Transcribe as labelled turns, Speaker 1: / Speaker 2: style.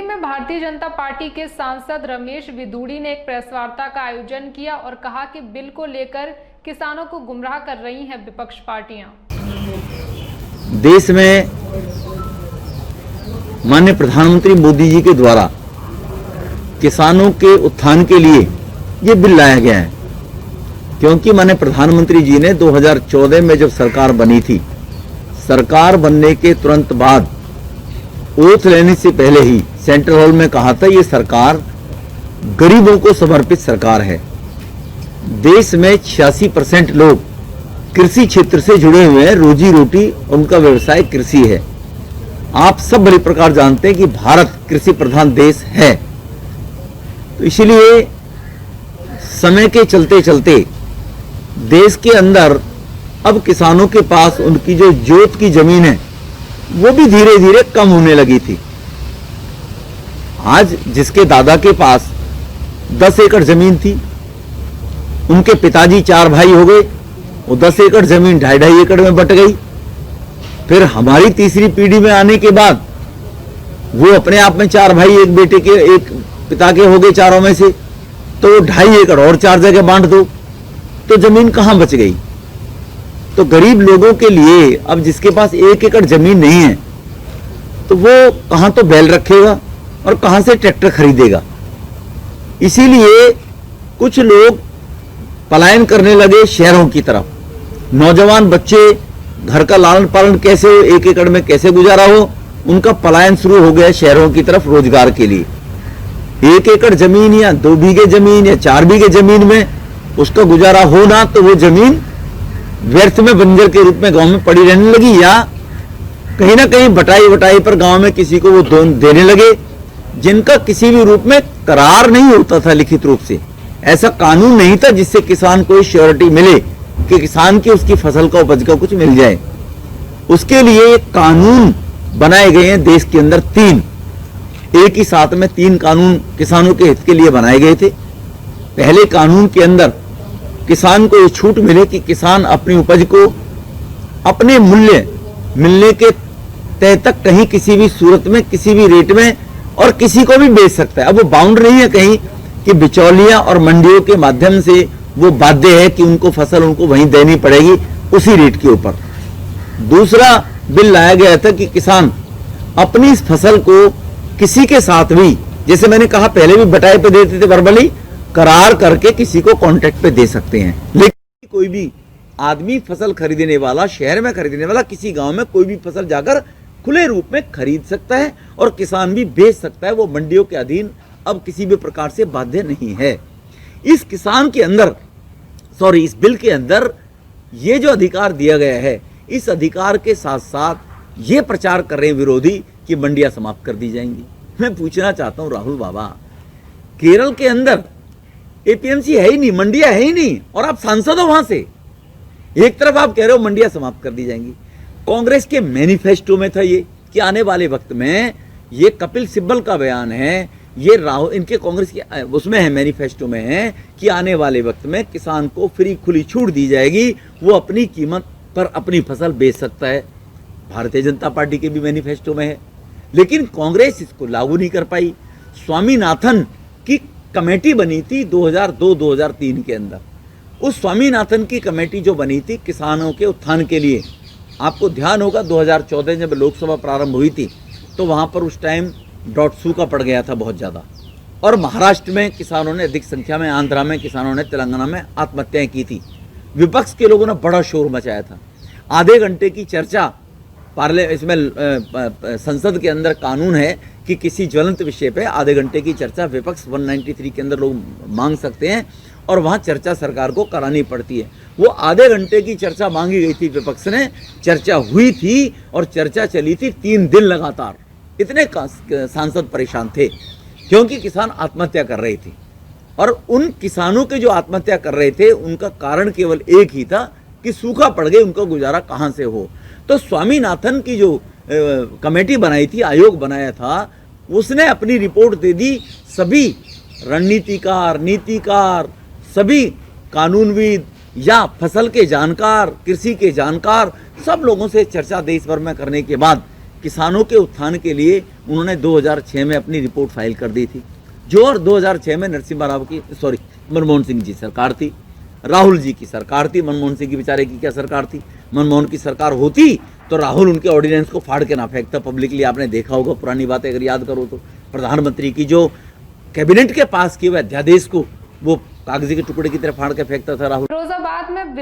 Speaker 1: में भारतीय जनता पार्टी के सांसद रमेश विदुड़ी ने एक प्रेस वार्ता का आयोजन किया और कहा कि बिल को लेकर किसानों को गुमराह कर रही हैं विपक्ष पार्टियां।
Speaker 2: देश में माननीय प्रधानमंत्री मोदी जी के द्वारा किसानों के उत्थान के लिए ये बिल लाया गया है, क्योंकि माननीय प्रधानमंत्री जी ने 2014 में जब सरकार बनी थी, सरकार बनने के तुरंत बाद ओथ लेने से पहले ही सेंट्रल हॉल में कहा था ये सरकार गरीबों को समर्पित सरकार है। देश में 86% लोग कृषि क्षेत्र से जुड़े हुए हैं, रोजी रोटी उनका व्यवसाय कृषि है। आप सब बड़ी प्रकार जानते हैं कि भारत कृषि प्रधान देश है, तो इसलिए समय के चलते चलते देश के अंदर अब किसानों के पास उनकी जो जोत की जमीन है वो भी धीरे धीरे कम होने लगी थी। आज जिसके दादा के पास 10 एकड़ जमीन थी, उनके पिताजी 4 भाई हो गए, वो 10 एकड़ जमीन 2.5 एकड़ में बट गई। फिर हमारी तीसरी पीढ़ी में आने के बाद वो अपने आप में 4 भाई, एक बेटे के एक पिता के हो गए चारों में से, तो 2.5 एकड़ और 4 जगह बांट दो, तो जमीन कहां बच गई। तो गरीब लोगों के लिए अब जिसके पास 1 एकड़ जमीन नहीं है तो वो कहां तो बैल रखेगा और कहां से ट्रैक्टर खरीदेगा। इसीलिए कुछ लोग पलायन करने लगे शहरों की तरफ। नौजवान बच्चे घर का लालन पालन कैसे हो, 1 एकड़ में कैसे गुजारा हो, उनका पलायन शुरू हो गया शहरों की तरफ रोजगार के लिए। 1 एकड़ जमीन या 2 बीघे जमीन या 4 बीघे जमीन में उसका गुजारा हो ना, तो वो जमीन व्यर्थ में बंजर के रूप में गांव में पड़ी रहने लगी, या कहीं ना कहीं बटाई पर गांव में किसी को वो देने लगे, जिनका किसी भी रूप में करार नहीं होता था लिखित रूप से। ऐसा कानून नहीं था जिससे किसान को श्योरिटी मिले कि किसान की उसकी फसल का उपज का कुछ मिल जाए। उसके लिए कानून बनाए गए हैं देश के अंदर 3, एक ही साथ में 3 कानून किसानों के हित के लिए बनाए गए थे। पहले कानून के अंदर किसान को ये छूट मिले कि किसान अपनी उपज को अपने मूल्य मिलने के तय तक कहीं किसी भी सूरत में किसी भी रेट में और किसी को भी बेच सकता है। अब वो बाउंड नहीं है कहीं कि बिचौलिया और मंडियों के माध्यम से वो बाध्य है कि उनको फसल उनको वहीं देनी पड़ेगी उसी रेट के ऊपर। दूसरा बिल लाया गया था कि किसान अपनी इस फसल को किसी के साथ भी, जैसे मैंने कहा पहले भी बटाई पे देते थे वर्बली, करार करके किसी को कॉन्ट्रैक्ट पे दे सकते हैं। लेकिन कोई भी आदमी फसल खरीदने वाला, शहर में खरीदने वाला, किसी गांव में कोई भी फसल जाकर खुले रूप में खरीद सकता है और किसान भी बेच सकता है। वो मंडियों के अधीन अब किसी भी प्रकार से बाध्य नहीं है। इस किसान के अंदर इस बिल के अंदर ये जो अधिकार दिया गया है, इस अधिकार के साथ साथ ये प्रचार कर रहे हैं विरोधी कि मंडियां समाप्त कर दी जाएंगी। मैं पूछना चाहता हूं राहुल बाबा, केरल के अंदर एपीएमसी है ही नहीं, मंडियां है ही नहीं, और आप सांसद हो वहां से। एक तरफ आप कह रहे हो मंडियां समाप्त कर दी जाएंगी। कांग्रेस के मैनिफेस्टो में था ये कि आने वाले वक्त में, ये कपिल सिब्बल का बयान है, ये राहुल इनके कांग्रेस के उसमें है, मैनिफेस्टो में है कि आने वाले वक्त में किसान को फ्री खुली छूट दी जाएगी, वो अपनी कीमत पर अपनी फसल बेच सकता है। भारतीय जनता पार्टी के भी मैनिफेस्टो में है, लेकिन कांग्रेस इसको लागू नहीं कर पाई। स्वामीनाथन की कमेटी बनी थी 2002-2003 के अंदर। उस स्वामीनाथन की कमेटी जो बनी थी किसानों के उत्थान के लिए, आपको ध्यान होगा 2014 जब लोकसभा प्रारंभ हुई थी तो वहां पर उस टाइम सूखा पड़ गया था बहुत ज़्यादा, और महाराष्ट्र में किसानों ने अधिक संख्या में, आंध्रा में किसानों ने, तेलंगाना में आत्महत्याएं की थी। विपक्ष के लोगों ने बड़ा शोर मचाया था। आधे घंटे की चर्चा इसमें संसद के अंदर कानून है कि किसी ज्वलंत विषय पे आधे घंटे की चर्चा विपक्ष 193 के अंदर लोग मांग सकते हैं, और वहाँ चर्चा सरकार को करानी पड़ती है। वो आधे घंटे की चर्चा मांगी गई थी विपक्ष ने, चर्चा हुई थी और चर्चा चली थी 3 दिन लगातार। इतने सांसद परेशान थे क्योंकि किसान आत्महत्या कर रहे थे, और उन किसानों के जो आत्महत्या कर रहे थे उनका कारण केवल एक ही था कि सूखा पड़ गए, उनका गुजारा कहाँ से हो। तो स्वामीनाथन की जो कमेटी बनाई थी, आयोग बनाया था, उसने अपनी रिपोर्ट दे दी। सभी रणनीतिकार, नीतिकार, सभी कानूनविद या फसल के जानकार, कृषि के जानकार, सब लोगों से चर्चा देश भर में करने के बाद किसानों के उत्थान के लिए उन्होंने 2006 में अपनी रिपोर्ट फाइल कर दी थी। जो और 2006 में मनमोहन सिंह जी सरकार थी, राहुल जी की सरकार थी। मनमोहन सिंह की बेचारे की क्या सरकार थी? मनमोहन की सरकार होती तो राहुल उनके ऑर्डिनेंस को फाड़ के ना फेंकता। पब्लिकली आपने देखा होगा, पुरानी बातें अगर याद करो तो प्रधानमंत्री की जो कैबिनेट के पास किए हुए अध्यादेश को वो कागजी के टुकड़े की तरह फाड़ के फेंकता था राहुल।
Speaker 1: फिरोजाबाद में